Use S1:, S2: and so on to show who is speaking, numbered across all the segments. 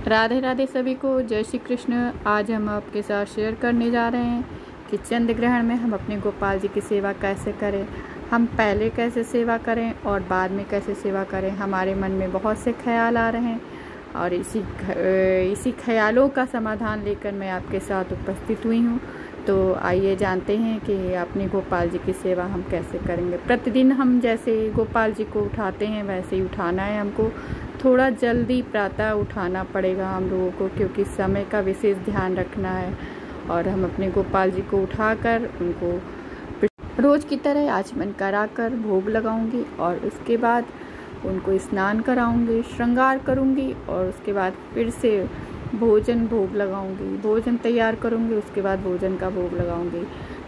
S1: राधे राधे सभी को, जय श्री कृष्ण। आज हम आपके साथ शेयर करने जा रहे हैं कि चंद्र ग्रहण में हम अपने गोपाल जी की सेवा कैसे करें। हम पहले कैसे सेवा करें और बाद में कैसे सेवा करें। हमारे मन में बहुत से ख्याल आ रहे हैं और इसी ख्यालों का समाधान लेकर मैं आपके साथ उपस्थित हुई हूँ। तो आइए जानते हैं कि अपने गोपाल जी की सेवा हम कैसे करेंगे। प्रतिदिन हम जैसे गोपाल जी को उठाते हैं वैसे ही उठाना है हमको। थोड़ा जल्दी प्रातः उठाना पड़ेगा हम लोगों को, क्योंकि समय का विशेष ध्यान रखना है। और हम अपने गोपाल जी को उठाकर उनको रोज़ की तरह आचमन कराकर भोग लगाऊंगी और उसके बाद उनको स्नान कराऊंगी, श्रृंगार करूंगी और उसके बाद फिर से भोजन भोग लगाऊंगी। भोजन तैयार करूंगी, उसके बाद भोजन का भोग लगाऊंगी।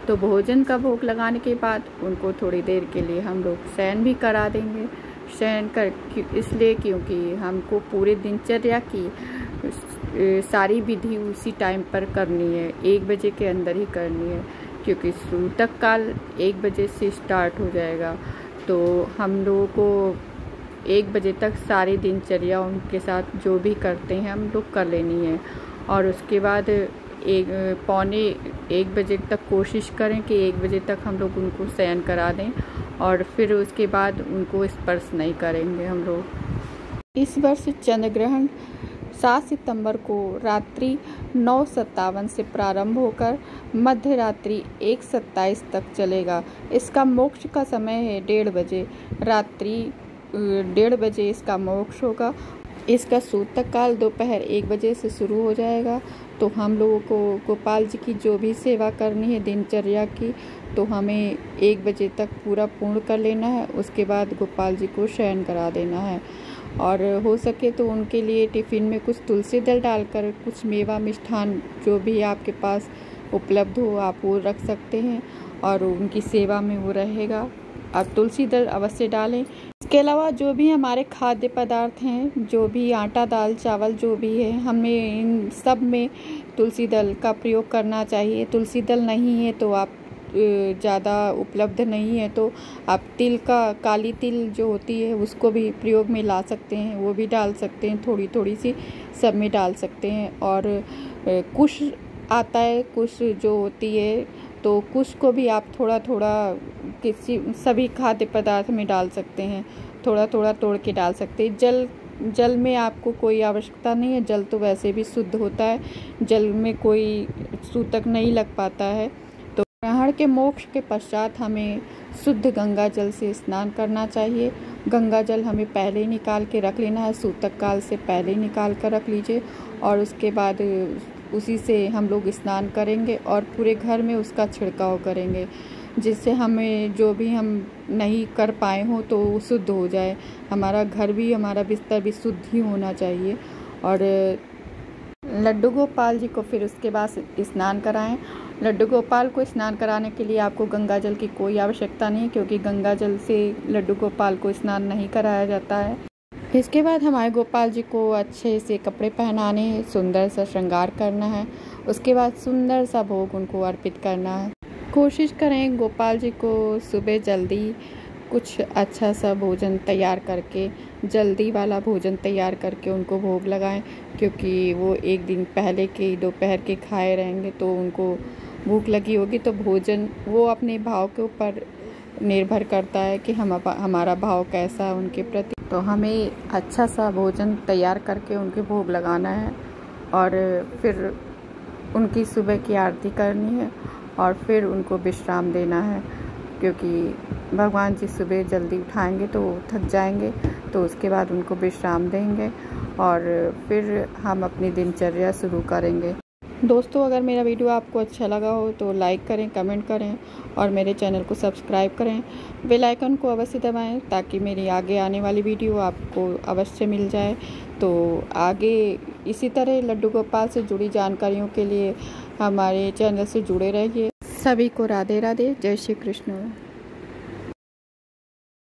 S1: तो भोजन का भोग लगाने के बाद उनको थोड़ी देर के लिए हम लोग शयन भी करा देंगे। शयन कर इसलिए क्योंकि हमको पूरे दिनचर्या की सारी विधि उसी टाइम पर करनी है, 1 बजे के अंदर ही करनी है, क्योंकि सूतक काल 1 बजे से स्टार्ट हो जाएगा। तो हम लोगों को 1 बजे तक सारी दिनचर्या उनके साथ जो भी करते हैं हम लोग कर लेनी है। और उसके बाद 1 बजे तक कोशिश करें कि 1 बजे तक हम लोग उनको शयन करा दें और फिर उसके बाद उनको स्पर्श नहीं करेंगे हम लोग। इस वर्ष चंद्र ग्रहण 7 सितंबर को रात्रि 9:57 से प्रारंभ होकर मध्य रात्रि 1:27 तक चलेगा। इसका मोक्ष का समय है 1:30 बजे। रात्रि 1:30 बजे इसका मोक्ष होगा। इसका सूतक काल दोपहर 1 बजे से शुरू हो जाएगा। तो हम लोगों को गोपाल जी की जो भी सेवा करनी है दिनचर्या की, तो हमें 1 बजे तक पूरा पूर्ण कर लेना है। उसके बाद गोपाल जी को शयन करा देना है। और हो सके तो उनके लिए टिफ़िन में कुछ तुलसी दल डालकर, कुछ मेवा मिष्ठान जो भी आपके पास उपलब्ध हो आप वो रख सकते हैं और उनकी सेवा में वो रहेगा। आप तुलसी दल अवश्य डालें। इसके अलावा जो भी हमारे खाद्य पदार्थ हैं, जो भी आटा दाल चावल जो भी है, हमें इन सब में तुलसी दल का प्रयोग करना चाहिए। तुलसी दल नहीं है तो आप ज़्यादा उपलब्ध नहीं है तो आप तिल का, काली तिल जो होती है उसको भी प्रयोग में ला सकते हैं, वो भी डाल सकते हैं, थोड़ी थोड़ी सी सब में डाल सकते हैं। और कुश आता है, कुश जो होती है, तो कुश को भी आप थोड़ा थोड़ा सभी खाद्य पदार्थ में डाल सकते हैं, थोड़ा थोड़ा तोड़ के डाल सकते हैं। जल में आपको कोई आवश्यकता नहीं है, जल तो वैसे भी शुद्ध होता है, जल में कोई सूतक नहीं लग पाता है। तो ग्रहण के मोक्ष के पश्चात हमें शुद्ध गंगा जल से स्नान करना चाहिए। गंगा जल हमें पहले ही निकाल के रख लेना है, सूतक काल से पहले ही निकाल कर रख लीजिए और उसके बाद उसी से हम लोग स्नान करेंगे और पूरे घर में उसका छिड़काव करेंगे, जिससे हमें जो भी हम नहीं कर पाए हों तो वो शुद्ध हो जाए। हमारा घर भी, हमारा बिस्तर भी शुद्ध ही होना चाहिए। और लड्डू गोपाल जी को फिर उसके बाद स्नान कराएं। लड्डू गोपाल को स्नान कराने के लिए आपको गंगा जल की कोई आवश्यकता नहीं, क्योंकि गंगा जल से लड्डू गोपाल को स्नान नहीं कराया जाता है। इसके बाद हमारे गोपाल जी को अच्छे से कपड़े पहनाने हैं, सुंदर सा श्रृंगार करना है। उसके बाद सुंदर सा भोग उनको अर्पित करना है। कोशिश करें गोपाल जी को सुबह जल्दी कुछ अच्छा सा भोजन तैयार करके, जल्दी वाला भोजन तैयार करके उनको भोग लगाएं, क्योंकि वो एक दिन पहले के दोपहर के खाए रहेंगे तो उनको भूख लगी होगी। तो भोजन वो अपने भाव के ऊपर निर्भर करता है कि हमारा भाव कैसा है उनके प्रति। तो हमें अच्छा सा भोजन तैयार करके उनके भोग लगाना है और फिर उनकी सुबह की आरती करनी है और फिर उनको विश्राम देना है, क्योंकि भगवान जी सुबह जल्दी उठाएंगे तो थक जाएंगे। तो उसके बाद उनको विश्राम देंगे और फिर हम अपनी दिनचर्या शुरू करेंगे। दोस्तों, अगर मेरा वीडियो आपको अच्छा लगा हो तो लाइक करें, कमेंट करें और मेरे चैनल को सब्सक्राइब करें। बेल आइकन को अवश्य दबाएं ताकि मेरी आगे आने वाली वीडियो आपको अवश्य मिल जाए। तो आगे इसी तरह लड्डू गोपाल से जुड़ी जानकारियों के लिए हमारे चैनल से जुड़े रहिए। सभी को राधे राधे, जय श्री कृष्ण।